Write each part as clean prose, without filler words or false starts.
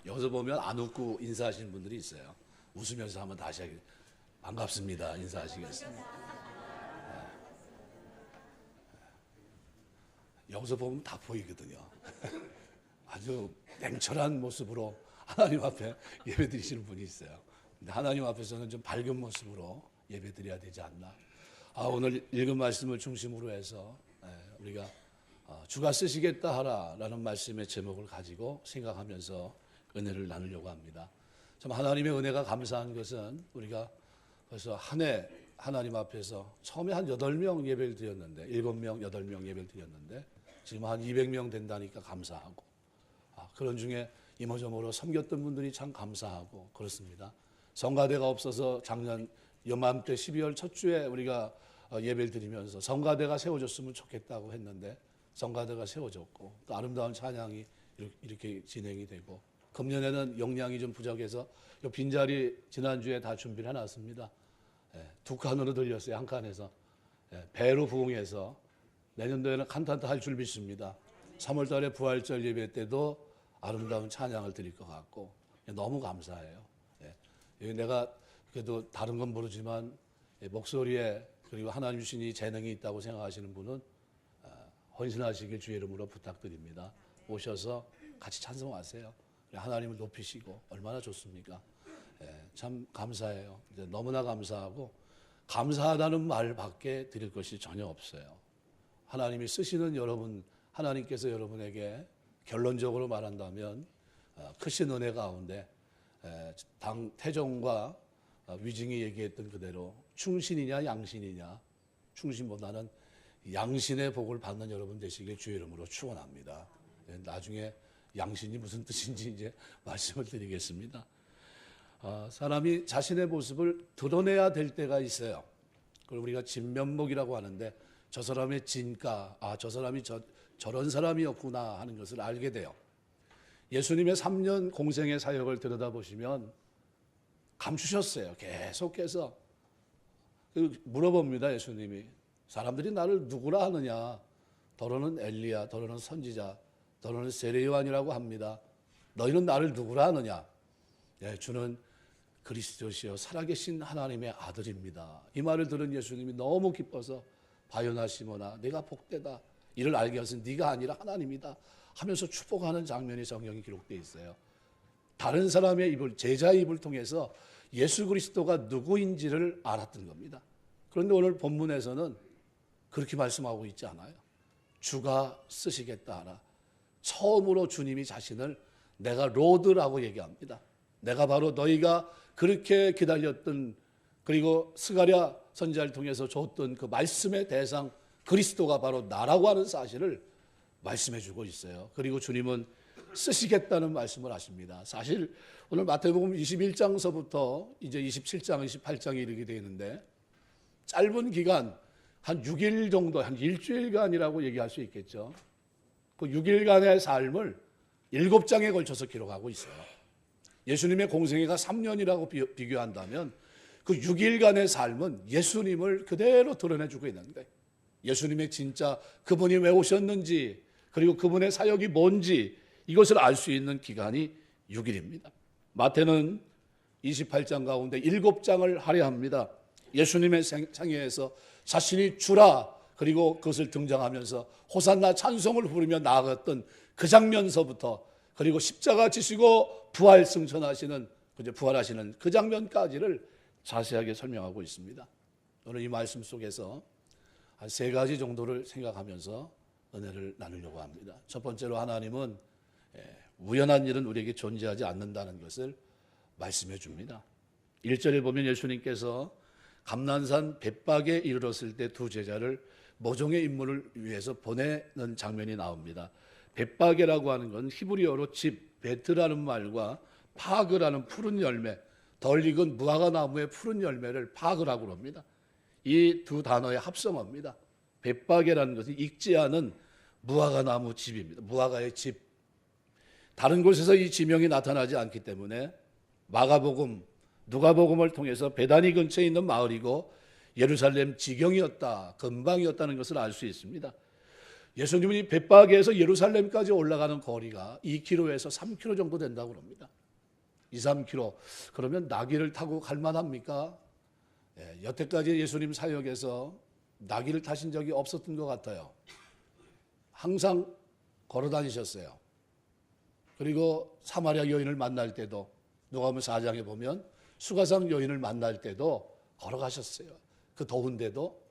여기서 보면 안 웃고 인사하시는 분들이 있어요. 웃으면서 한번 다시 하기 반갑습니다. 인사하시겠습니다. 여기서 보면 다 보이거든요. 아주 냉철한 모습으로 하나님 앞에 예배 드리시는 분이 있어요. 근데 하나님 앞에서는 좀 밝은 모습으로 예배 드려야 되지 않나. 오늘 읽은 말씀을 중심으로 해서 우리가 주가 쓰시겠다 하라라는 말씀의 제목을 가지고 생각하면서 은혜를 나누려고 합니다. 참 하나님의 은혜가 감사한 것은 우리가 벌써 한 해 하나님 앞에서 처음에 한 8명 예배를 드렸는데 7명, 8명 예배를 드렸는데 지금 한 200명 된다니까 감사하고 그런 중에 이모저모로 섬겼던 분들이 참 감사하고 그렇습니다. 성가대가 없어서 작년 요맘때 12월 첫 주에 우리가 예배를 드리면서 성가대가 세워졌으면 좋겠다고 했는데 성가대가 세워졌고 또 아름다운 찬양이 이렇게 진행이 되고 금년에는 용량이 좀 부족해서 이 빈자리 지난주에 다 준비를 해놨습니다. 2칸으로 들렸어요. 한 칸에서 배로 부흥해서 내년도에는 칸탄타 할 준비 있습니다. 3월 달에 부활절 예배 때도 아름다운 찬양을 드릴 것 같고 너무 감사해요. 내가 그래도 다른 건 모르지만 목소리에 그리고 하나님 주신 이 재능이 있다고 생각하시는 분은 헌신하시길 주의 이름으로 부탁드립니다. 오셔서 같이 찬송하세요. 하나님을 높이시고 얼마나 좋습니까? 참 감사해요. 너무나 감사하고 감사하다는 말밖에 드릴 것이 전혀 없어요. 하나님이 쓰시는 여러분, 하나님께서 여러분에게 결론적으로 말한다면 크신 은혜 가운데 당 태종과 위증이 얘기했던 그대로 충신이냐 양신이냐, 충신보다는 양신의 복을 받는 여러분 되시길 주의 이름으로 축원합니다. 나중에 양신이 무슨 뜻인지 이제 말씀을 드리겠습니다. 사람이 자신의 모습을 드러내야 될 때가 있어요. 그걸 우리가 진면목이라고 하는데 저 사람의 진가, 저 사람이 저런 사람이었구나 하는 것을 알게 돼요. 예수님의 3년 공생의 사역을 들여다보시면 감추셨어요. 계속해서 물어봅니다. 예수님이 사람들이 나를 누구라 하느냐. 더러는 엘리야, 더러는 선지자, 더러는 세례요한이라고 합니다. 너희는 나를 누구라 하느냐. 주는 그리스도시요 살아계신 하나님의 아들입니다. 이 말을 들은 예수님이 너무 기뻐서 바요나 시모나 내가 복되다. 이를 알게 하신 네가 아니라 하나님이다 하면서 축복하는 장면이 성경에 기록되어 있어요. 다른 사람의 입을, 제자의 입을 통해서 예수 그리스도가 누구인지를 알았던 겁니다. 그런데 오늘 본문에서는 그렇게 말씀하고 있지 않아요. 주가 쓰시겠다 하라. 처음으로 주님이 자신을 내가 로드라고 얘기합니다. 내가 바로 너희가 그렇게 기다렸던 그리고 스가랴 선지자를 통해서 줬던 그 말씀의 대상 그리스도가 바로 나라고 하는 사실을 말씀해 주고 있어요. 그리고 주님은 쓰시겠다는 말씀을 하십니다. 사실 오늘 마태복음 21장서부터 이제 27장, 28장에 이르게 되는데 짧은 기간 한 6일 정도, 한 일주일간이라고 얘기할 수 있겠죠. 그 6일간의 삶을 7장에 걸쳐서 기록하고 있어요. 예수님의 공생애가 3년이라고 비교한다면 그 6일간의 삶은 예수님을 그대로 드러내주고 있는 거예요. 예수님의 진짜 그분이 왜 오셨는지 그리고 그분의 사역이 뭔지 이것을 알 수 있는 기간이 6일입니다. 마태는 28장 가운데 7장을 할애합니다. 예수님의 생애에서 자신이 주라 그리고 그것을 등장하면서 호산나 찬송을 부르며 나아갔던 그 장면서부터 그리고 십자가 지시고 부활 승천하시는 부활하시는 그 장면까지를 자세하게 설명하고 있습니다. 오늘 이 말씀 속에서 한 3가지 정도를 생각하면서 은혜를 나누려고 합니다. 첫 번째로 하나님은 우연한 일은 우리에게 존재하지 않는다는 것을 말씀해 줍니다. 1절에 보면 예수님께서 감난산 벳박에 이르렀을 때 2 제자를 모종의 임무를 위해서 보내는 장면이 나옵니다. 벳박이라고 하는 건 히브리어로 집, 베트라는 말과 파그라는 푸른 열매, 덜 익은 무화과 나무의 푸른 열매를 파그라고 합니다. 이 2 단어의 합성어입니다. 벳박이라는 것은 익지 않은 무화과 나무 집입니다. 무화과의 집. 다른 곳에서 이 지명이 나타나지 않기 때문에 마가복음, 누가복음을 통해서 베다니 근처에 있는 마을이고 예루살렘 지경이었다, 근방이었다는 것을 알 수 있습니다. 예수님이 벳바게에서 예루살렘까지 올라가는 거리가 2km에서 3km 정도 된다고 합니다. 2, 3km. 그러면 나귀를 타고 갈 만합니까? 여태까지 예수님 사역에서 나귀를 타신 적이 없었던 것 같아요. 항상 걸어 다니셨어요. 그리고 사마리아 여인을 만날 때도 누가복음 4장에 보면 수가상 여인을 만날 때도 걸어가셨어요. 그 더운데도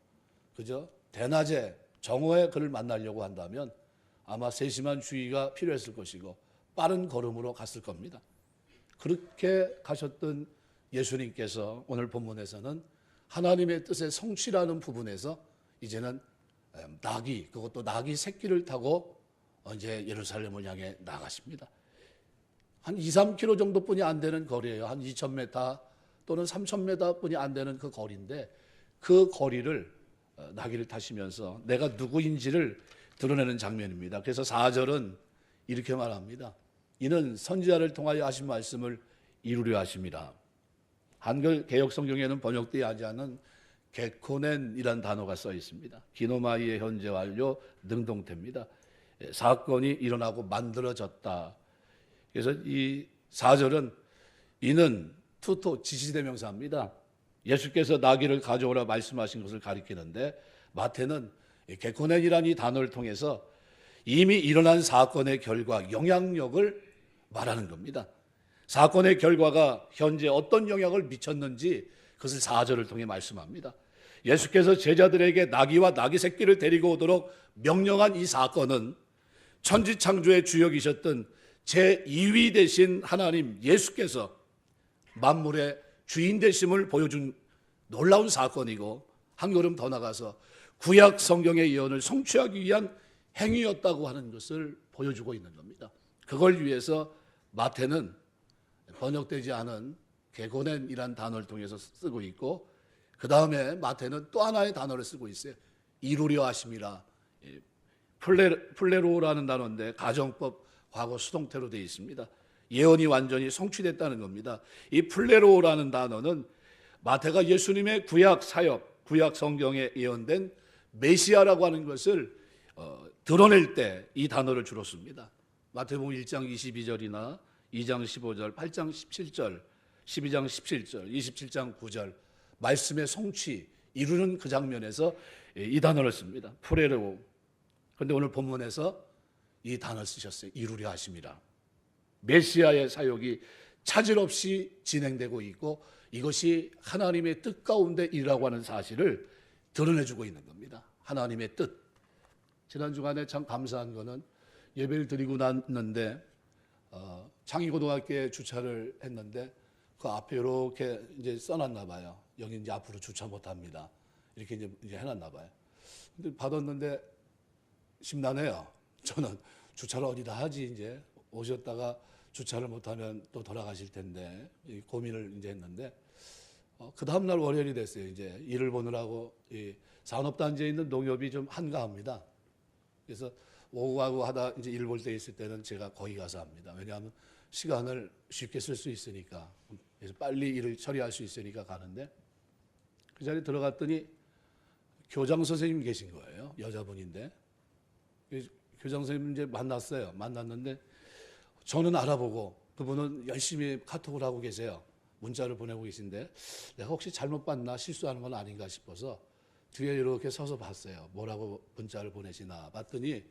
그죠? 대낮에 정오에 그를 만나려고 한다면 아마 세심한 주의가 필요했을 것이고 빠른 걸음으로 갔을 겁니다. 그렇게 가셨던 예수님께서 오늘 본문에서는 하나님의 뜻의 성취라는 부분에서 이제는 나귀, 그것도 나귀 새끼를 타고 이제 예루살렘을 향해 나가십니다. 한 2, 3km 정도뿐이 안 되는 거리예요. 한 2,000m 또는 3,000m뿐이 안 되는 그 거리인데 그 거리를 나귀를 타시면서 내가 누구인지를 드러내는 장면입니다. 그래서 4절은 이렇게 말합니다. 이는 선지자를 통하여 하신 말씀을 이루려 하심이라. 한글 개역 성경에는 번역되지 않은 게코넨이라는 단어가 써 있습니다. 기노마이의 현재 완료 능동태입니다. 사건이 일어나고 만들어졌다. 그래서 이 4절은 이는 투토 지시대명사입니다. 예수께서 나귀를 가져오라 말씀하신 것을 가리키는데 마태는 게코넨이라는 이 단어를 통해서 이미 일어난 사건의 결과, 영향력을 말하는 겁니다. 사건의 결과가 현재 어떤 영향을 미쳤는지 그것을 4절을 통해 말씀합니다. 예수께서 제자들에게 나귀와 나귀 새끼를 데리고 오도록 명령한 이 사건은 천지창조의 주역이셨던 제2위 되신 하나님 예수께서 만물의 주인 되심을 보여준 놀라운 사건이고 한 걸음 더 나가서 구약 성경의 예언을 성취하기 위한 행위였다고 하는 것을 보여주고 있는 겁니다. 그걸 위해서 마태는 번역되지 않은 게고넨이라는 단어를 통해서 쓰고 있고 그 다음에 마태는 또 하나의 단어를 쓰고 있어요. 이루려 하심이라. 플레로라는 단어인데 가정법 과거 수동태로 되어 있습니다. 예언이 완전히 성취됐다는 겁니다. 이 플레로라는 단어는 마태가 예수님의 구약 사역, 구약 성경에 예언된 메시아라고 하는 것을 드러낼 때 이 단어를 주로 씁니다. 마태복음 1장 22절이나 2장 15절, 8장 17절, 12장 17절, 27장 9절 말씀의 성취, 이루는 그 장면에서 이 단어를 씁니다. 프레로. 그런데 오늘 본문에서 이 단어를 쓰셨어요. 이루려 하심이라. 메시아의 사역이 차질 없이 진행되고 있고 이것이 하나님의 뜻 가운데 일이라고 하는 사실을 드러내주고 있는 겁니다. 하나님의 뜻. 지난 주간에 참 감사한 거는 예배를 드리고 났는데 창의고등학교에 주차를 했는데 그 앞에 이렇게 이제 써놨나 봐요. 여기 이제 앞으로 주차 못합니다. 이렇게 이제 해놨나 봐요. 근데 받았는데 심란해요. 저는 주차를 어디다 하지 이제 오셨다가 주차를 못하면 또 돌아가실 텐데 고민을 이제 했는데 그 다음 날 월요일이 됐어요. 이제 일을 보느라고 이 산업단지에 있는 농협이 좀 한가합니다. 그래서 오후 가고 하다 이제 일 볼 때 있을 때는 제가 거기 가서 합니다. 왜냐하면 시간을 쉽게 쓸 수 있으니까. 그래서 빨리 일을 처리할 수 있으니까 가는데 그 자리에 들어갔더니 교장 선생님 계신 거예요. 여자분인데. 교장 선생님 이제 만났어요. 만났는데 저는 알아보고 그분은 열심히 카톡을 하고 계세요. 문자를 보내고 계신데 내가 혹시 잘못 봤나 실수하는 건 아닌가 싶어서 뒤에 이렇게 서서 봤어요. 뭐라고 문자를 보내시나 봤더니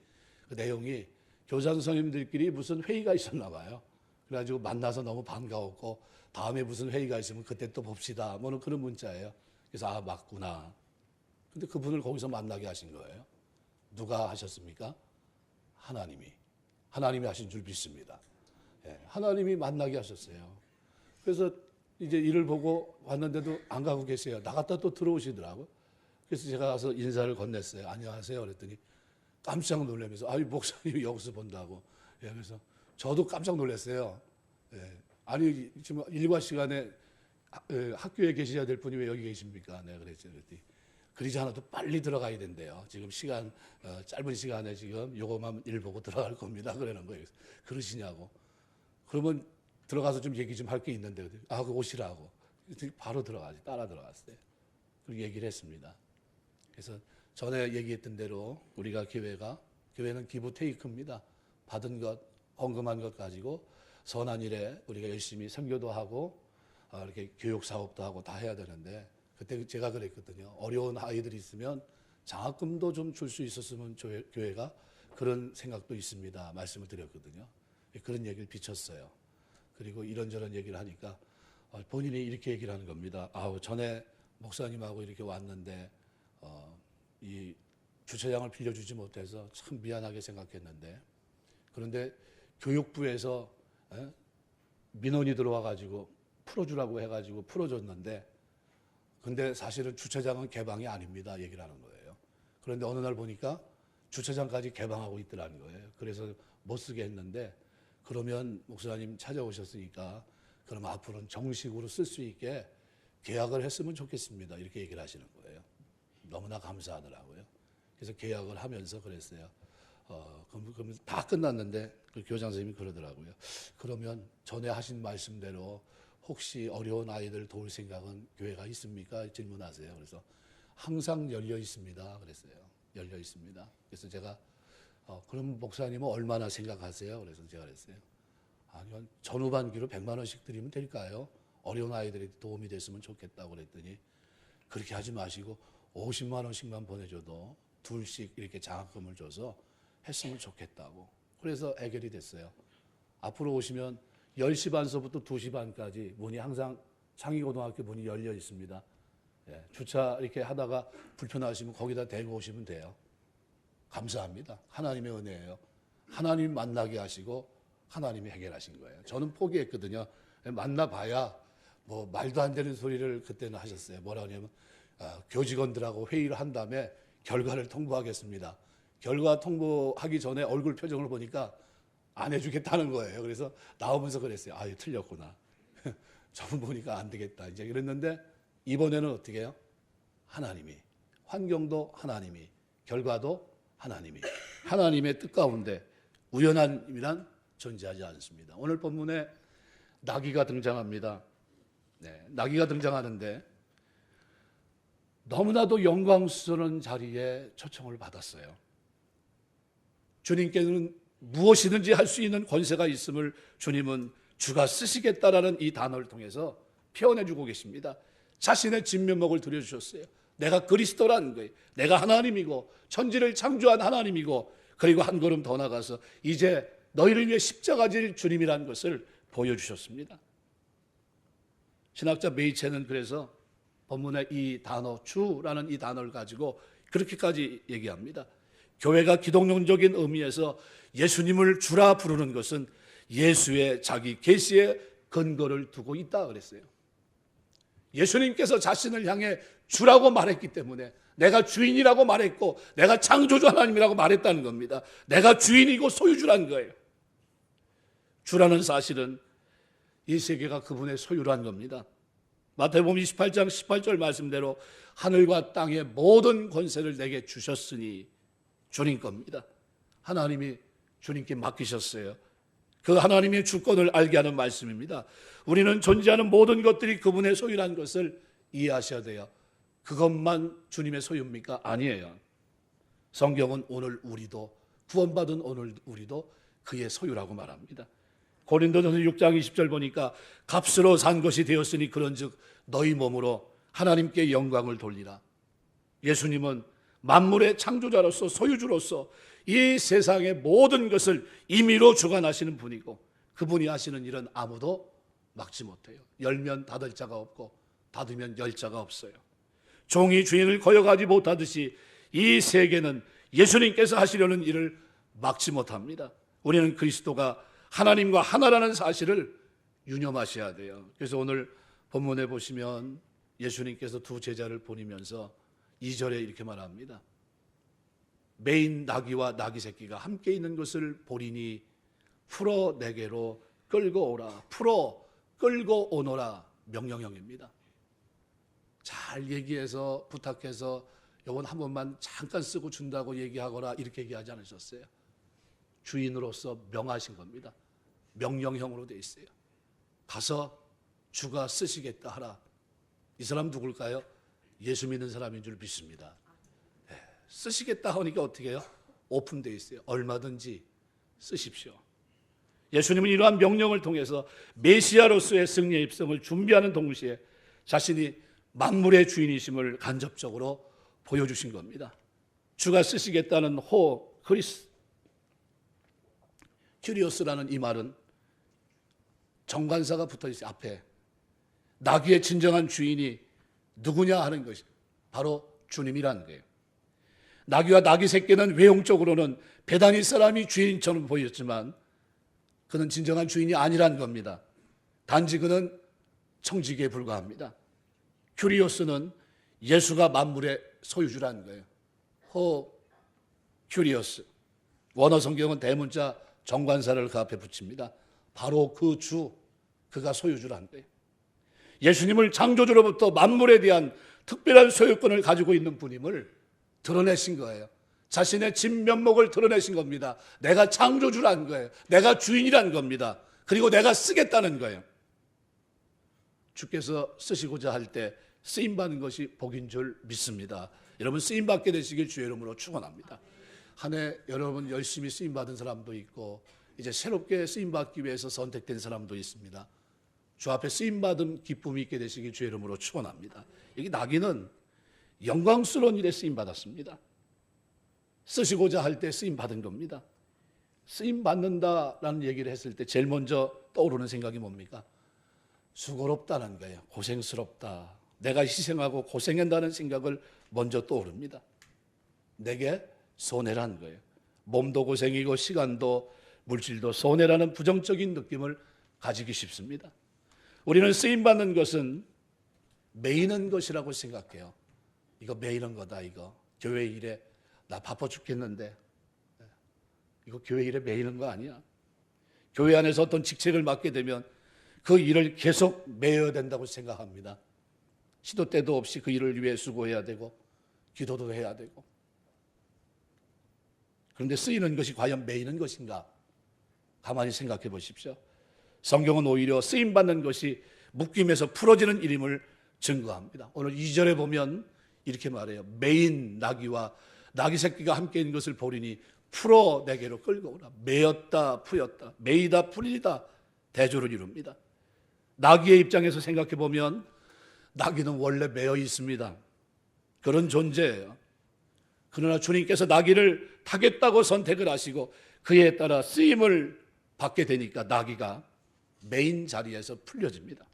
그 내용이 교장 선생님들끼리 무슨 회의가 있었나 봐요. 그래가지고 만나서 너무 반가웠고 다음에 무슨 회의가 있으면 그때 또 봅시다. 뭐는 그런 문자예요. 그래서 아 맞구나. 근데 그분을 거기서 만나게 하신 거예요. 누가 하셨습니까? 하나님이 하신 줄 믿습니다. 하나님이 만나게 하셨어요. 그래서 이제 일을 보고 왔는데도 안 가고 계세요. 나갔다 또 들어오시더라고요. 그래서 제가 가서 인사를 건넸어요. 안녕하세요. 그랬더니 깜짝 놀라면서 아유 목사님이 여기서 본다고. 그래서 저도 깜짝 놀랐어요. 아니 지금 일과 시간에 학교에 계셔야 될 분이 왜 여기 계십니까? 내가 그랬죠. 그랬더니 그러지 않아도 빨리 들어가야 된대요. 지금 시간 짧은 시간에 지금 요거만 일 보고 들어갈 겁니다. 그러는 거예요. 그러시냐고. 그러면 들어가서 좀 얘기 좀 할 게 있는데 아, 그 오시라고. 바로 들어가지. 따라 들어갔어요. 그리고 얘기를 했습니다. 그래서 전에 얘기했던 대로 우리가 교회가 교회는 기브 테이크입니다. 받은 것, 헌금한 것 가지고 선한 일에 우리가 열심히 선교도 하고 이렇게 교육 사업도 하고 다 해야 되는데, 그때 제가 그랬거든요. 어려운 아이들이 있으면 장학금도 좀 줄 수 있었으면 교회가, 그런 생각도 있습니다. 말씀을 드렸거든요. 그런 얘기를 비쳤어요. 그리고 이런저런 얘기를 하니까 본인이 이렇게 얘기를 하는 겁니다. 전에 목사님하고 이렇게 왔는데 이 주차장을 빌려주지 못해서 참 미안하게 생각했는데, 그런데 교육부에서 민원이 들어와가지고 풀어주라고 해가지고 풀어줬는데, 근데 사실은 주차장은 개방이 아닙니다. 얘기를 하는 거예요. 그런데 어느 날 보니까 주차장까지 개방하고 있더라는 거예요. 그래서 못 쓰게 했는데, 그러면 목사님 찾아오셨으니까 그럼 앞으로는 정식으로 쓸 수 있게 계약을 했으면 좋겠습니다. 이렇게 얘기를 하시는 거예요. 너무나 감사하더라고요. 그래서 계약을 하면서 그랬어요. 그럼 다 끝났는데 그 교장 선생님이 그러더라고요. 그러면 전에 하신 말씀대로 혹시 어려운 아이들 도울 생각은 교회가 있습니까? 질문하세요. 그래서 항상 열려 있습니다. 그랬어요. 열려 있습니다. 그래서 제가 그럼 목사님은 얼마나 생각하세요? 그래서 제가 그랬어요. 아니요, 전후반기로 100만 원씩 드리면 될까요? 어려운 아이들이 도움이 됐으면 좋겠다고 그랬더니, 그렇게 하지 마시고 50만 원씩만 보내줘도 둘씩 이렇게 장학금을 줘서 했으면 좋겠다고. 그래서 해결이 됐어요. 앞으로 오시면 10시 반서부터 2시 반까지 문이 항상 창의고등학교 문이 열려 있습니다. 예, 주차 이렇게 하다가 불편하시면 거기다 대고 오시면 돼요. 감사합니다. 하나님의 은혜예요. 하나님 만나게 하시고 하나님이 해결하신 거예요. 저는 포기했거든요. 만나봐야 뭐 말도 안 되는 소리를 그때는 하셨어요. 뭐라 하냐면 교직원들하고 회의를 한 다음에 결과를 통보하겠습니다. 결과 통보하기 전에 얼굴 표정을 보니까 안 해주겠다는 거예요. 그래서 나오면서 그랬어요. 틀렸구나. 저분 보니까 안 되겠다. 이제 그랬는데, 이번에는 어떻게 해요? 하나님이, 환경도 하나님이, 결과도 하나님이, 하나님의 뜻 가운데 우연한 일이란 존재하지 않습니다. 오늘 본문에 나귀가 등장합니다. 네, 나귀가 등장하는데 너무나도 영광스러운 자리에 초청을 받았어요. 주님께서는 무엇이든지 할 수 있는 권세가 있음을 주님은 주가 쓰시겠다라는 이 단어를 통해서 표현해주고 계십니다. 자신의 진면목을 들여주셨어요. 내가 그리스도라는 거예요. 내가 하나님이고 천지를 창조한 하나님이고, 그리고 한 걸음 더 나가서 이제 너희를 위해 십자가 질 주님이라는 것을 보여주셨습니다. 신학자 메이체는 그래서 본문의 이 단어 주라는 이 단어를 가지고 그렇게까지 얘기합니다. 교회가 기독론적인 의미에서 예수님을 주라 부르는 것은 예수의 자기 계시의 근거를 두고 있다 그랬어요. 예수님께서 자신을 향해 주라고 말했기 때문에, 내가 주인이라고 말했고 내가 창조주 하나님이라고 말했다는 겁니다. 내가 주인이고 소유주라는 거예요. 주라는 사실은 이 세계가 그분의 소유라는 겁니다. 마태복음 28장 18절 말씀대로 하늘과 땅의 모든 권세를 내게 주셨으니 주님 겁니다. 하나님이 주님께 맡기셨어요. 그 하나님의 주권을 알게 하는 말씀입니다. 우리는 존재하는 모든 것들이 그분의 소유라는 것을 이해하셔야 돼요. 그것만 주님의 소유입니까? 아니에요. 성경은 오늘 우리도, 구원받은 오늘 우리도 그의 소유라고 말합니다. 고린도전서 6장 20절 보니까 값으로 산 것이 되었으니 그런즉 너희 몸으로 하나님께 영광을 돌리라. 예수님은 만물의 창조자로서 소유주로서 이 세상의 모든 것을 임의로 주관하시는 분이고, 그분이 하시는 일은 아무도 막지 못해요. 열면 닫을 자가 없고 닫으면 열 자가 없어요. 종이 주인을 거역하지 못하듯이 이 세계는 예수님께서 하시려는 일을 막지 못합니다. 우리는 그리스도가 하나님과 하나라는 사실을 유념하셔야 돼요. 그래서 오늘 본문에 보시면 예수님께서 두 제자를 보내면서 2절에 이렇게 말합니다. 메인 나귀와 나귀 새끼가 함께 있는 것을 보리니 풀어 내게로 끌고 오라. 풀어 끌고 오너라. 명령형입니다. 잘 얘기해서 부탁해서 요건 한 번만 잠깐 쓰고 준다고 얘기하거나 이렇게 얘기하지 않으셨어요. 주인으로서 명하신 겁니다. 명령형으로 돼 있어요. 가서 주가 쓰시겠다 하라. 이 사람 누굴까요? 예수 믿는 사람인 줄 믿습니다. 쓰시겠다 하니까 어떻게 해요? 오픈되어 있어요. 얼마든지 쓰십시오. 예수님은 이러한 명령을 통해서 메시아로서의 승리의 입성을 준비하는 동시에 자신이 만물의 주인이심을 간접적으로 보여주신 겁니다. 주가 쓰시겠다는 큐리오스라는 이 말은 정관사가 붙어있어요. 앞에 나귀의 진정한 주인이 누구냐 하는 것이 바로 주님이라는 거예요. 나귀와 나귀 새끼는 외형적으로는 베다니 사람이 주인처럼 보였지만 그는 진정한 주인이 아니란 겁니다. 단지 그는 청지기에 불과합니다. 큐리오스는 예수가 만물의 소유주라는 거예요. 큐리오스. 원어 성경은 대문자 정관사를 그 앞에 붙입니다. 바로 그 주, 그가 소유주라는 거예요. 예수님을 창조주로부터 만물에 대한 특별한 소유권을 가지고 있는 분임을 드러내신 거예요. 자신의 진면목을 드러내신 겁니다. 내가 창조주라는 거예요. 내가 주인이라는 겁니다. 그리고 내가 쓰겠다는 거예요. 주께서 쓰시고자 할 때 쓰임받는 것이 복인 줄 믿습니다. 여러분 쓰임받게 되시길 주의 이름으로 축원합니다. 한 해 여러분 열심히 쓰임받은 사람도 있고 이제 새롭게 쓰임받기 위해서 선택된 사람도 있습니다. 주 앞에 쓰임받은 기쁨이 있게 되시길 주의 이름으로 축원합니다. 여기 나귀는 영광스러운 일에 쓰임받았습니다. 쓰시고자 할 때 쓰임받은 겁니다. 쓰임받는다라는 얘기를 했을 때 제일 먼저 떠오르는 생각이 뭡니까? 수고롭다는 거예요. 고생스럽다. 내가 희생하고 고생한다는 생각을 먼저 떠오릅니다. 내게 손해라는 거예요. 몸도 고생이고 시간도 물질도 손해라는 부정적인 느낌을 가지기 쉽습니다. 우리는 쓰임받는 것은 매이는 것이라고 생각해요. 이거 매이는 거다. 이거 교회 일에 나 바빠 죽겠는데 이거 교회 일에 매이는 거 아니야. 교회 안에서 어떤 직책을 맡게 되면 그 일을 계속 매여야 된다고 생각합니다. 시도 때도 없이 그 일을 위해 수고해야 되고 기도도 해야 되고. 그런데 쓰이는 것이 과연 매이는 것인가? 가만히 생각해 보십시오. 성경은 오히려 쓰임받는 것이 묶임에서 풀어지는 일임을 증거합니다. 오늘 2절에 보면 이렇게 말해요. 매인 나귀와 나귀 새끼가 함께 있는 것을 보리니 풀어 내게로 끌고 오라. 매였다 풀렸다. 매이다 풀리다 대조를 이룹니다. 나귀의 입장에서 생각해 보면 나귀는 원래 매여 있습니다. 그런 존재예요. 그러나 주님께서 나귀를 타겠다고 선택을 하시고 그에 따라 쓰임을 받게 되니까 나귀가 매인 자리에서 풀려집니다.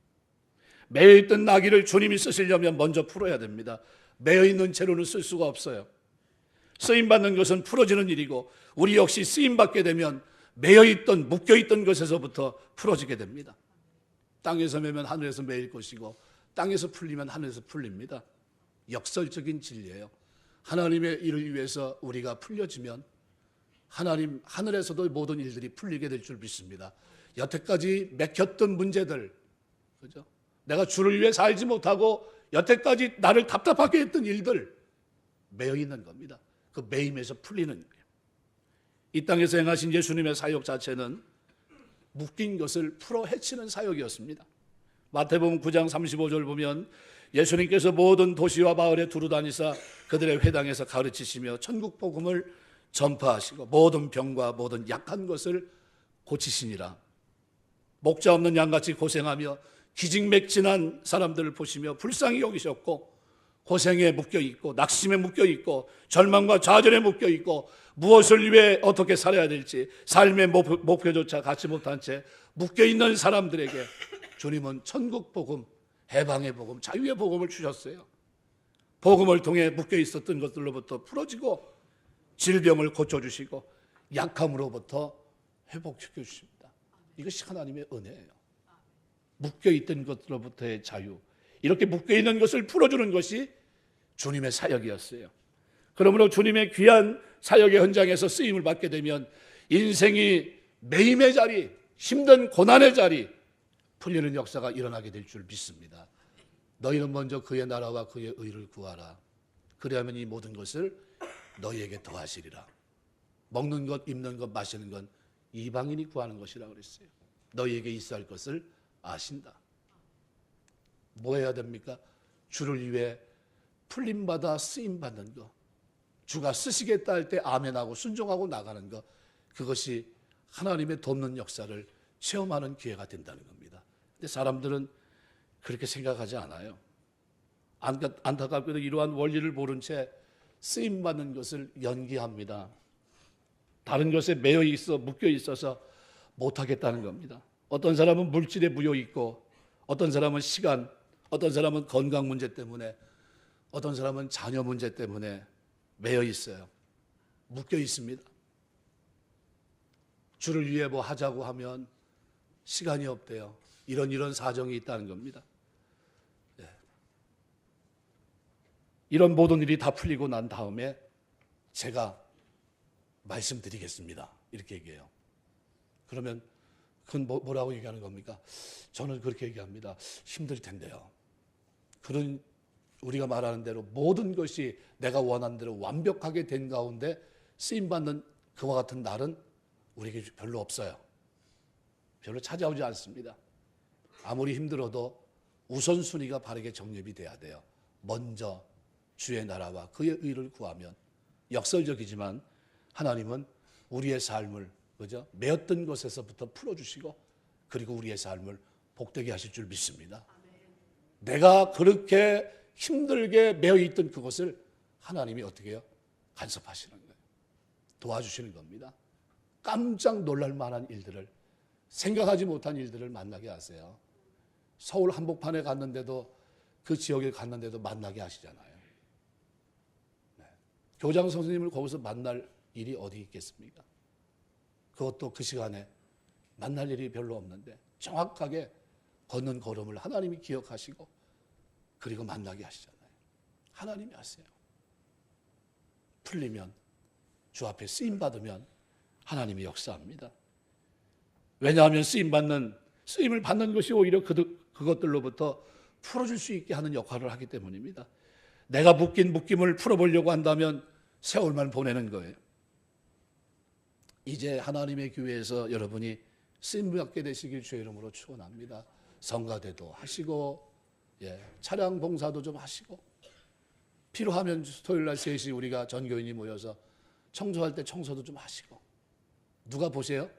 매여있던 나귀를 주님이 쓰시려면 먼저 풀어야 됩니다. 매여있는 채로는 쓸 수가 없어요. 쓰임받는 것은 풀어지는 일이고 우리 역시 쓰임받게 되면 매여있던 묶여있던 것에서부터 풀어지게 됩니다. 땅에서 매면 하늘에서 매일 것이고 땅에서 풀리면 하늘에서 풀립니다. 역설적인 진리예요. 하나님의 일을 위해서 우리가 풀려지면 하나님 하늘에서도 모든 일들이 풀리게 될 줄 믿습니다. 여태까지 맥혔던 문제들, 그죠? 내가 주를 위해 살지 못하고 여태까지 나를 답답하게 했던 일들 매여 있는 겁니다. 그 매임에서 풀리는 거예요. 이 땅에서 행하신 예수님의 사역 자체는 묶인 것을 풀어 헤치는 사역이었습니다. 마태복음 9장 35절 보면 예수님께서 모든 도시와 마을에 두루 다니사 그들의 회당에서 가르치시며 천국 복음을 전파하시고 모든 병과 모든 약한 것을 고치시니라. 목자 없는 양같이 고생하며 기직맥진한 사람들을 보시며 불쌍히 여기셨고 고생에 묶여있고 낙심에 묶여있고 절망과 좌절에 묶여있고 무엇을 위해 어떻게 살아야 될지 삶의 목표조차 갖지 못한 채 묶여있는 사람들에게 주님은 천국 복음, 해방의 복음, 자유의 복음을 주셨어요. 복음을 통해 묶여있었던 것들로부터 풀어지고 질병을 고쳐주시고 약함으로부터 회복시켜 주십니다. 이것이 하나님의 은혜예요. 묶여있던 것들로부터의 자유, 이렇게 묶여있는 것을 풀어주는 것이 주님의 사역이었어요. 그러므로 주님의 귀한 사역의 현장에서 쓰임을 받게 되면 인생이 매임의 자리, 힘든 고난의 자리, 풀리는 역사가 일어나게 될 줄 믿습니다. 너희는 먼저 그의 나라와 그의 의를 구하라. 그리하면 이 모든 것을 너희에게 더하시리라. 먹는 것, 입는 것, 마시는 건 이방인이 구하는 것이라 그랬어요. 너희에게 있어야 할 것을 아신다. 뭐 해야 됩니까? 주를 위해 풀림받아 쓰임받는 것. 주가 쓰시겠다 할 때 아멘하고 순종하고 나가는 것, 그것이 하나님의 돕는 역사를 체험하는 기회가 된다는 겁니다. 근데 사람들은 그렇게 생각하지 않아요. 안타깝게도 이러한 원리를 모른 채 쓰임받는 것을 연기합니다. 다른 것에 묶여 있어서 못하겠다는 겁니다. 어떤 사람은 물질에 무여 있고, 어떤 사람은 시간, 어떤 사람은 건강 문제 때문에, 어떤 사람은 자녀 문제 때문에 매여 있어요. 묶여 있습니다. 주를 위해 뭐 하자고 하면 시간이 없대요. 이런 사정이 있다는 겁니다. 네. 이런 모든 일이 다 풀리고 난 다음에 제가 말씀드리겠습니다. 이렇게 얘기해요. 그러면 그건 뭐라고 얘기하는 겁니까? 저는 그렇게 얘기합니다. 힘들 텐데요. 그런 우리가 말하는 대로 모든 것이 내가 원하는 대로 완벽하게 된 가운데 쓰임받는 그와 같은 날은 우리에게 별로 없어요. 별로 찾아오지 않습니다. 아무리 힘들어도 우선순위가 바르게 정립이 돼야 돼요. 먼저 주의 나라와 그의 의를 구하면, 역설적이지만 하나님은 우리의 삶을 그죠? 매었던 것에서부터 풀어주시고, 그리고 우리의 삶을 복되게 하실 줄 믿습니다. 내가 그렇게 힘들게 매여 있던 그것을 하나님이 어떻게 해요? 간섭하시는 거예요. 도와주시는 겁니다. 깜짝 놀랄 만한 일들을, 생각하지 못한 일들을 만나게 하세요. 서울 한복판에 갔는데도, 그 지역에 갔는데도 만나게 하시잖아요. 네. 교장 선생님을 거기서 만날 일이 어디 있겠습니까? 그것도 그 시간에 만날 일이 별로 없는데 정확하게 걷는 걸음을 하나님이 기억하시고 그리고 만나게 하시잖아요. 하나님이 하세요. 풀리면, 주 앞에 쓰임받으면 하나님이 역사합니다. 왜냐하면 쓰임을 받는 것이 오히려 그것들로부터 풀어줄 수 있게 하는 역할을 하기 때문입니다. 내가 묶인 묶임을 풀어보려고 한다면 세월만 보내는 거예요. 이제 하나님의 교회에서 여러분이 쓰임받게 되시길 주의 이름으로 축원합니다. 성가대도 하시고, 차량 봉사도 좀 하시고, 필요하면 토요일 날 3시 우리가 전교인이 모여서 청소할 때 청소도 좀 하시고. 누가 보세요?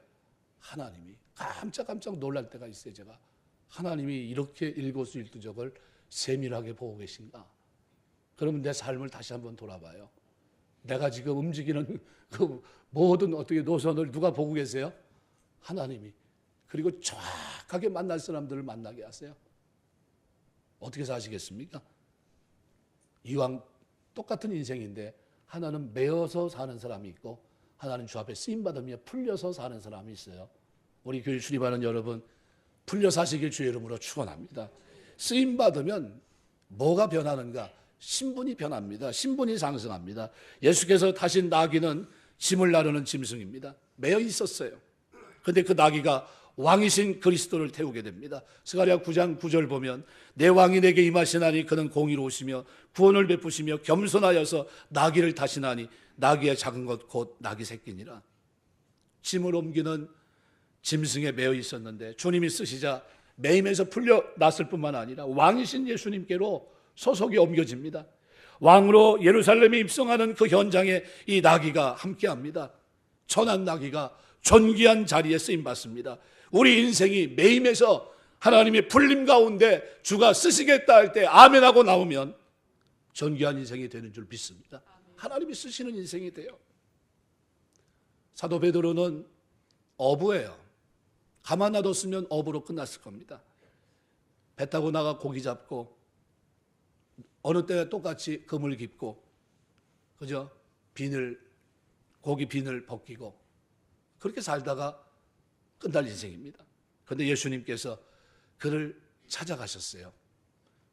하나님이 깜짝 놀랄 때가 있어요. 제가 하나님이 이렇게 일거수일투족을 세밀하게 보고 계신가? 그러면 내 삶을 다시 한번 돌아봐요. 내가 지금 움직이는 그 모든 어떻게 노선을 누가 보고 계세요? 하나님이. 그리고 정확하게 만날 사람들을 만나게 하세요. 어떻게 사시겠습니까? 이왕 똑같은 인생인데 하나는 매어서 사는 사람이 있고, 하나는 주 앞에 쓰임받으며 풀려서 사는 사람이 있어요. 우리 교회 출입하는 여러분, 풀려 사시길 주의 이름으로 축원합니다. 쓰임받으면 뭐가 변하는가? 신분이 변합니다. 신분이 상승합니다. 예수께서 타신 나귀는 짐을 나르는 짐승입니다. 매여 있었어요. 그런데 그 나귀가 왕이신 그리스도를 태우게 됩니다. 스가랴 9장 9절 보면, 내 왕이 내게 임하시나니 그는 공의로우시며 구원을 베푸시며 겸손하여서 나귀를 타시나니 나귀의 작은 것 곧 나귀 새끼니라. 짐을 옮기는 짐승에 매여 있었는데 주님이 쓰시자 매임에서 풀려났을 뿐만 아니라 왕이신 예수님께로 소속이 옮겨집니다. 왕으로 예루살렘에 입성하는 그 현장에 이 나귀가 함께합니다. 천한 나귀가 존귀한 자리에 쓰임받습니다. 우리 인생이 매임에서 하나님의 풀림 가운데 주가 쓰시겠다 할 때 아멘하고 나오면 존귀한 인생이 되는 줄 믿습니다. 하나님이 쓰시는 인생이 돼요. 사도 베드로는 어부예요. 가만 놔뒀으면 어부로 끝났을 겁니다. 배 타고 나가 고기 잡고, 어느 때 똑같이 그물 깁고, 그죠? 고기 비늘 벗기고, 그렇게 살다가 끝날 인생입니다. 그런데 예수님께서 그를 찾아가셨어요.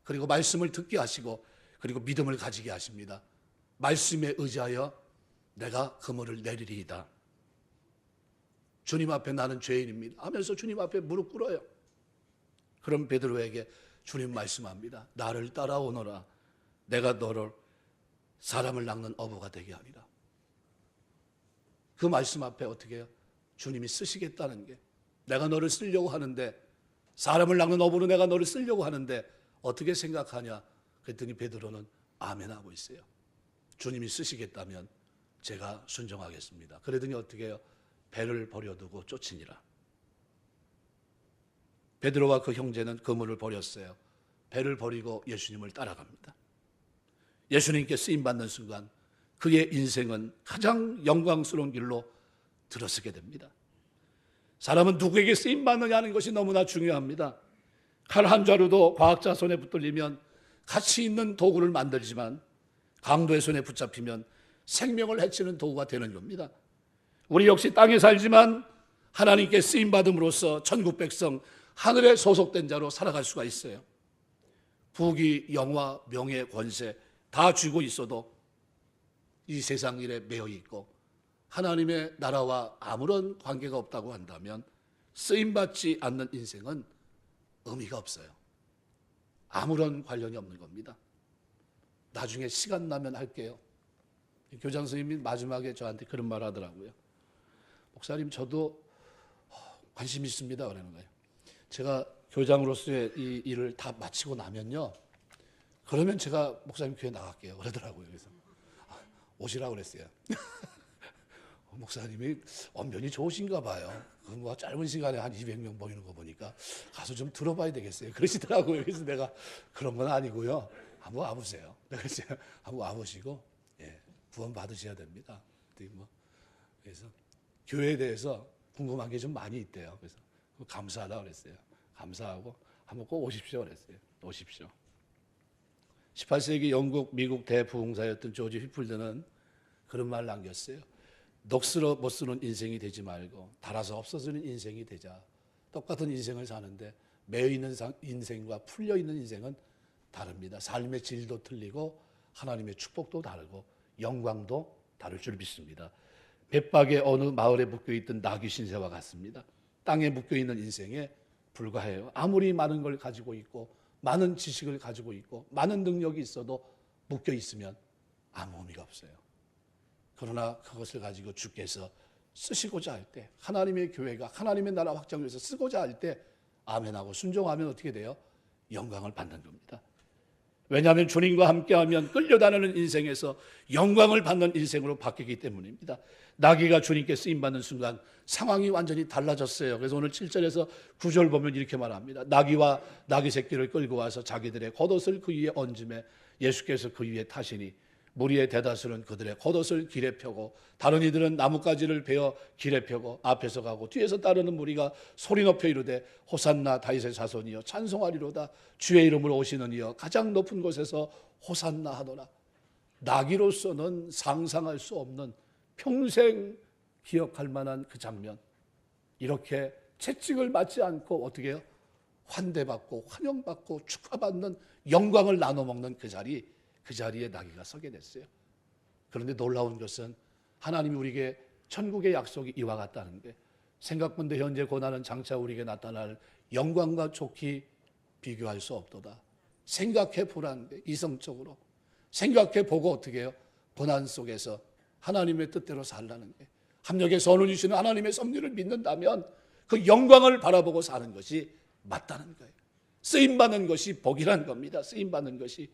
그리고 말씀을 듣게 하시고, 그리고 믿음을 가지게 하십니다. 말씀에 의지하여 내가 그물을 내리리이다. 주님 앞에 나는 죄인입니다 하면서 주님 앞에 무릎 꿇어요. 그럼 베드로에게 주님 말씀합니다. 나를 따라오너라. 내가 너를 사람을 낚는 어부가 되게 하리라. 그 말씀 앞에 어떻게 해요? 주님이 쓰시겠다는 게, 내가 너를 쓰려고 하는데, 사람을 낚는 어부로 내가 너를 쓰려고 하는데 어떻게 생각하냐? 그랬더니 베드로는 아멘하고 있어요. 주님이 쓰시겠다면 제가 순종하겠습니다. 그러더니 어떻게 해요? 배를 버려두고 쫓으니라. 베드로와 그 형제는 그물을 버렸어요. 배를 버리고 예수님을 따라갑니다. 예수님께 쓰임받는 순간 그의 인생은 가장 영광스러운 길로 들어서게 됩니다. 사람은 누구에게 쓰임받느냐는 것이 너무나 중요합니다. 칼 한 자루도 과학자 손에 붙들리면 가치 있는 도구를 만들지만 강도의 손에 붙잡히면 생명을 해치는 도구가 되는 겁니다. 우리 역시 땅에 살지만 하나님께 쓰임받음으로써 천국 백성, 하늘에 소속된 자로 살아갈 수가 있어요. 부귀, 영화, 명예, 권세 다 쥐고 있어도 이 세상 일에 매여 있고 하나님의 나라와 아무런 관계가 없다고 한다면 쓰임받지 않는 인생은 의미가 없어요. 아무런 관련이 없는 겁니다. 나중에 시간 나면 할게요. 교장 선생님이 마지막에 저한테 그런 말 하더라고요. 목사님, 저도 관심 있습니다. 그러는 거예요. 제가 교장으로서의 이 일을 다 마치고 나면요, 그러면 제가 목사님 교회 나갈게요. 그러더라고요. 그래서 오시라고 그랬어요. 목사님이 언변이 좋으신가 봐요. 뭐 짧은 시간에 한 200명 모이는 거 보니까 가서 좀 들어봐야 되겠어요. 그러시더라고요. 그래서 내가 그런 건 아니고요. 한번 와보세요. 그래서 한번 와보시고, 예, 구원 받으셔야 됩니다. 그래서 교회에 대해서 궁금한 게 좀 많이 있대요. 그래서 감사하다 그랬어요. 감사하고 한번 꼭 오십시오 그랬어요. 오십시오. 18세기 영국, 미국 대부흥사였던 조지 휘필드는 그런 말 남겼어요. 넋으로 못 쓰는 인생이 되지 말고 달아서 없어지는 인생이 되자. 똑같은 인생을 사는데 매여있는 인생과 풀려있는 인생은 다릅니다. 삶의 질도 틀리고 하나님의 축복도 다르고 영광도 다를 줄 믿습니다. 벳박의 어느 마을에 묶여있던 나귀 신세와 같습니다. 땅에 묶여있는 인생에 불과해요. 아무리 많은 걸 가지고 있고 많은 지식을 가지고 있고 많은 능력이 있어도 묶여있으면 아무 의미가 없어요. 그러나 그것을 가지고 주께서 쓰시고자 할 때, 하나님의 교회가 하나님의 나라 확장을 위해서 쓰고자 할 때 아멘하고 순종하면 어떻게 돼요? 영광을 받는 겁니다. 왜냐하면 주님과 함께하면 끌려다니는 인생에서 영광을 받는 인생으로 바뀌기 때문입니다. 나귀가 주님께 쓰임받는 순간 상황이 완전히 달라졌어요. 그래서 오늘 7절에서 9절 보면 이렇게 말합니다. 나귀와 나귀 새끼를 끌고 와서 자기들의 겉옷을 그 위에 얹음에 예수께서 그 위에 타시니 무리의 대다수는 그들의 겉옷을 길에 펴고 다른 이들은 나뭇가지를 베어 길에 펴고 앞에서 가고 뒤에서 따르는 무리가 소리 높여 이르되 호산나 다윗의 자손이여 찬송하리로다 주의 이름으로 오시는 이여 가장 높은 곳에서 호산나 하노라. 나귀로서는 상상할 수 없는 평생 기억할 만한 그 장면, 이렇게 채찍을 맞지 않고 어떻게 해요? 환대받고 환영받고 축하받는 영광을 나눠 먹는 그 자리에 나귀가 서게 됐어요. 그런데 놀라운 것은 하나님이 우리에게 천국의 약속이 이와 같다는 게, 생각본데 현재 고난은 장차 우리에게 나타날 영광과 좋게 비교할 수 없도다. 생각해 보라는 게, 이성적으로 생각해 보고 어떻게 해요? 고난 속에서 하나님의 뜻대로 살라는 게, 합력의 선을 주시는 하나님의 섭리를 믿는다면 그 영광을 바라보고 사는 것이 맞다는 거예요. 쓰임받는 것이 복이라는 겁니다. 쓰임받는 것이.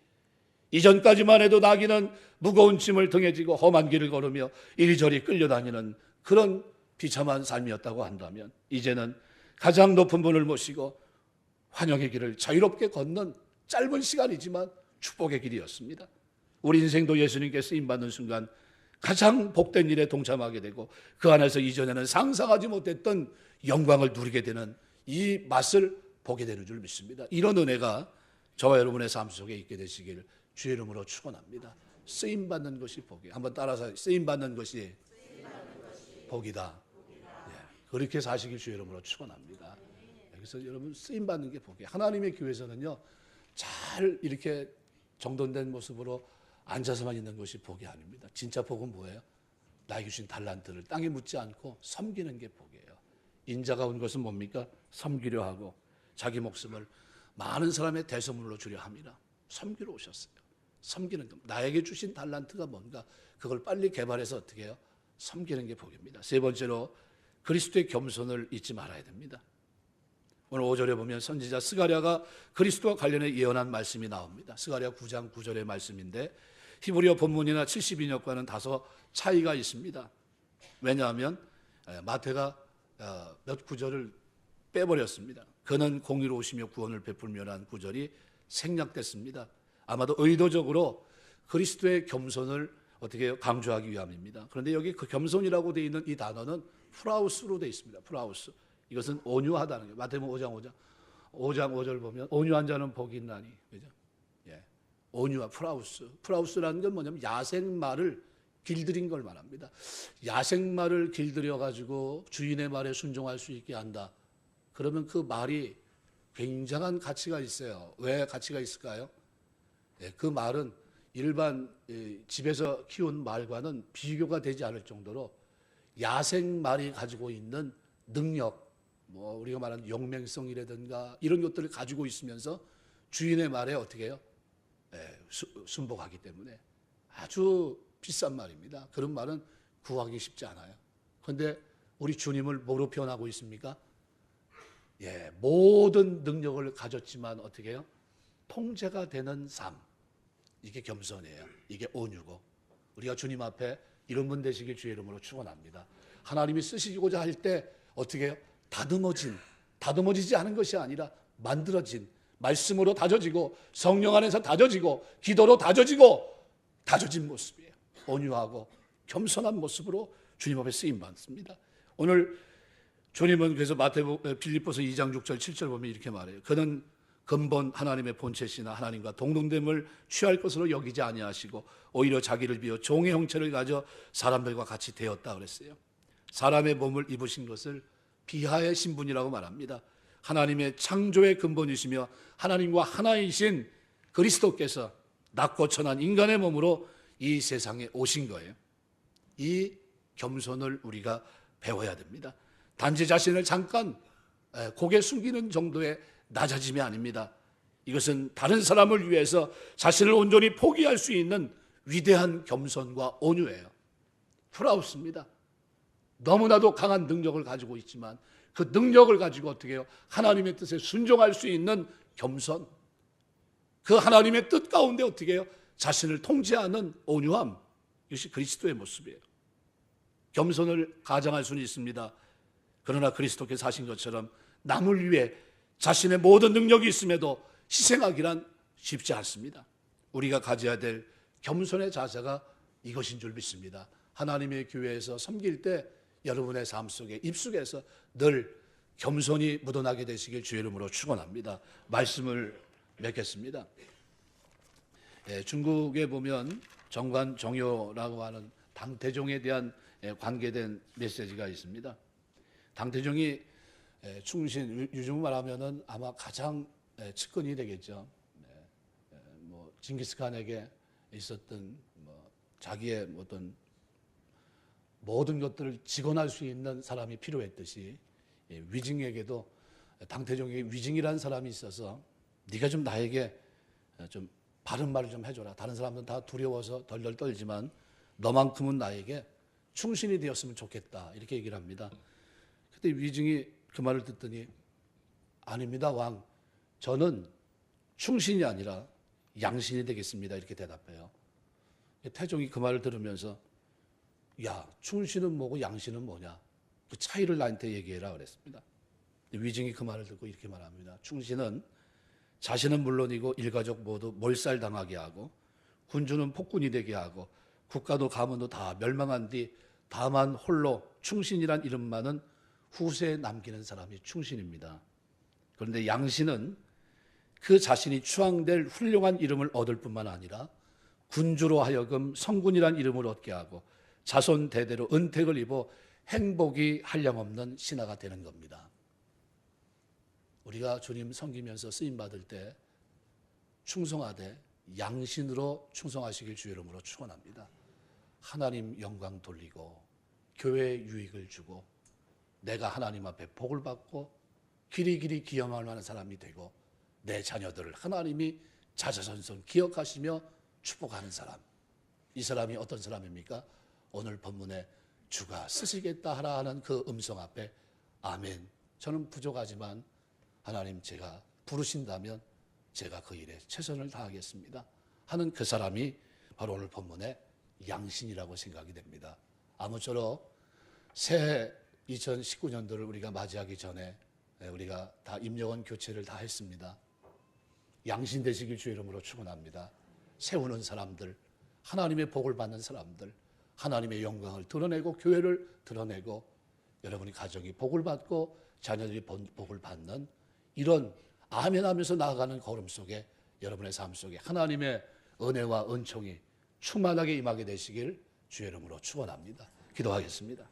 이전까지만 해도 나귀는 무거운 짐을 등에 지고 험한 길을 걸으며 이리저리 끌려다니는 그런 비참한 삶이었다고 한다면, 이제는 가장 높은 분을 모시고 환영의 길을 자유롭게 걷는 짧은 시간이지만 축복의 길이었습니다. 우리 인생도 예수님께 쓰임받는 순간 가장 복된 일에 동참하게 되고 그 안에서 이전에는 상상하지 못했던 영광을 누리게 되는 이 맛을 보게 되는 줄 믿습니다. 이런 은혜가 저와 여러분의 삶 속에 있게 되시길 주의 이름으로 축원합니다. 쓰임받는 것이 복이에요. 한번 따라서 쓰임받는 것이 복이다. 예, 그렇게 사시길 주의 이름으로 축원합니다. 그래서 여러분 쓰임받는 게 복이에요. 하나님의 교회에서는요, 잘 이렇게 정돈된 모습으로 앉아서만 있는 것이 복이 아닙니다. 진짜 복은 뭐예요? 나에게 주신 달란트를 땅에 묻지 않고 섬기는 게 복이에요. 인자가 온 것은 뭡니까? 섬기려 하고 자기 목숨을 많은 사람의 대소물로 주려 합니다. 섬기러 오셨어요. 섬기는 것. 나에게 주신 달란트가 뭔가 그걸 빨리 개발해서 어떻게 해요? 섬기는 게 복입니다. 세 번째로 그리스도의 겸손을 잊지 말아야 됩니다. 오늘 5절에 보면 선지자 스가랴가 그리스도와 관련해 예언한 말씀이 나옵니다. 스가랴 9장 9절의 말씀인데 히브리어 본문이나 72년과는 다소 차이가 있습니다. 왜냐하면 마태가 몇 구절을 빼버렸습니다. 그는 공의로 오시며 구원을 베풀며라는 구절이 생략됐습니다. 아마도 의도적으로 그리스도의 겸손을 어떻게 해요? 강조하기 위함입니다. 그런데 여기 그 겸손이라고 되어 있는 이 단어는 프라우스로 되어 있습니다. 프라우스. 이것은 온유하다는 거예요. 마태복음 5장 5절 보면 온유한 자는 복이 있나니. 그죠? 예. 온유와 프라우스. 프라우스라는 건 뭐냐면 야생마를 길들인 걸 말합니다. 야생마를 길들여 가지고 주인의 말에 순종할 수 있게 한다. 그러면 그 말이 굉장한 가치가 있어요. 왜 가치가 있을까요? 예, 그 말은 일반 집에서 키운 말과는 비교가 되지 않을 정도로 야생 말이 가지고 있는 능력, 뭐 우리가 말하는 용맹성이라든가 이런 것들을 가지고 있으면서 주인의 말에 어떻게 해요? 순복하기 때문에 아주 비싼 말입니다. 그런 말은 구하기 쉽지 않아요. 그런데 우리 주님을 뭐로 표현하고 있습니까? 모든 능력을 가졌지만 어떻게 해요? 통제가 되는 삶. 이게 겸손이에요. 이게 온유고 우리가 주님 앞에 이런 분 되시길 주의 이름으로 축원합니다. 하나님이 쓰시고자 할 때 어떻게 해요? 다듬어지지 않은 것이 아니라 만들어진 말씀으로 다져지고 성령 안에서 다져지고 기도로 다져진 모습이에요. 온유하고 겸손한 모습으로 주님 앞에 쓰임 받습니다. 오늘 주님은 그래서 빌립보서 2장 6절 7절 보면 이렇게 말해요. 그는 근본 하나님의 본체시나 하나님과 동등됨을 취할 것으로 여기지 아니하시고 오히려 자기를 비워 종의 형체를 가져 사람들과 같이 되었다 그랬어요. 사람의 몸을 입으신 것을 비하의 신분이라고 말합니다. 하나님의 창조의 근본이시며 하나님과 하나이신 그리스도께서 낮고 천한 인간의 몸으로 이 세상에 오신 거예요. 이 겸손을 우리가 배워야 됩니다. 단지 자신을 잠깐 고개 숙이는 정도의 낮아짐이 아닙니다. 이것은 다른 사람을 위해서 자신을 온전히 포기할 수 있는 위대한 겸손과 온유예요. 프라우스입니다. 너무나도 강한 능력을 가지고 있지만 그 능력을 가지고 어떻게 해요? 하나님의 뜻에 순종할 수 있는 겸손. 그 하나님의 뜻 가운데 어떻게 해요? 자신을 통제하는 온유함. 이것이 그리스도의 모습이에요. 겸손을 가장할 수는 있습니다. 그러나 그리스도께서 하신 것처럼 남을 위해 자신의 모든 능력이 있음에도 희생하기란 쉽지 않습니다. 우리가 가져야 될 겸손의 자세가 이것인 줄 믿습니다. 하나님의 교회에서 섬길 때 여러분의 삶 속에 입속에서 늘 겸손이 묻어나게 되시길 주의 이름으로 축원합니다. 말씀을 맺겠습니다. 중국에 보면 정관 정요라고 하는 당태종에 대한 관계된 메시지가 있습니다. 당태종이 충신, 요즘 말하면은 아마 가장 측근이 되겠죠. 뭐 징기스칸에게 있었던 자기의 어떤 모든 것들을 직언할 수 있는 사람이 필요했듯이 위징에게도 당태종에게 위징이라는 사람이 있어서 네가 좀 나에게 좀 바른 말을 좀 해줘라. 다른 사람들은 다 두려워서 덜덜 떨지만 너만큼은 나에게 충신이 되었으면 좋겠다. 이렇게 얘기를 합니다. 그때 위징이 그 말을 듣더니 아닙니다 왕, 저는 충신이 아니라 양신이 되겠습니다. 이렇게 대답해요. 태종이 그 말을 들으면서 야, 충신은 뭐고 양신은 뭐냐? 그 차이를 나한테 얘기해라 그랬습니다. 위징이 그 말을 듣고 이렇게 말합니다. 충신은 자신은 물론이고 일가족 모두 몰살당하게 하고 군주는 폭군이 되게 하고 국가도 가문도 다 멸망한 뒤 다만 홀로 충신이란 이름만은 후세에 남기는 사람이 충신입니다. 그런데 양신은 그 자신이 추앙될 훌륭한 이름을 얻을 뿐만 아니라 군주로 하여금 성군이란 이름을 얻게 하고 자손 대대로 은택을 입어 행복이 한량없는 신하가 되는 겁니다. 우리가 주님 섬기면서 쓰임받을 때 충성하되 양신으로 충성하시길 주의 이름으로 축원합니다. 하나님 영광 돌리고 교회에 유익을 주고 내가 하나님 앞에 복을 받고 길이길이 기염할 만한 사람이 되고 내 자녀들을 하나님이 자자손손 기억하시며 축복하는 사람. 이 사람이 어떤 사람입니까? 오늘 본문에 주가 쓰시겠다 하라 하는 그 음성 앞에 아멘, 저는 부족하지만 하나님 제가 부르신다면 제가 그 일에 최선을 다하겠습니다 하는 그 사람이 바로 오늘 본문의 양신이라고 생각이 됩니다. 아무쪼록 새 2019년도를 우리가 맞이하기 전에 우리가 다 임요원 교체를 다 했습니다. 양신 되시길 주 이름으로 축원합니다. 세우는 사람들, 하나님의 복을 받는 사람들, 하나님의 영광을 드러내고 교회를 드러내고 여러분이 가정이 복을 받고 자녀들이 복을 받는 이런 아멘하면서 나아가는 걸음 속에 여러분의 삶 속에 하나님의 은혜와 은총이 충만하게 임하게 되시길 주의 이름으로 축원합니다. 기도하겠습니다.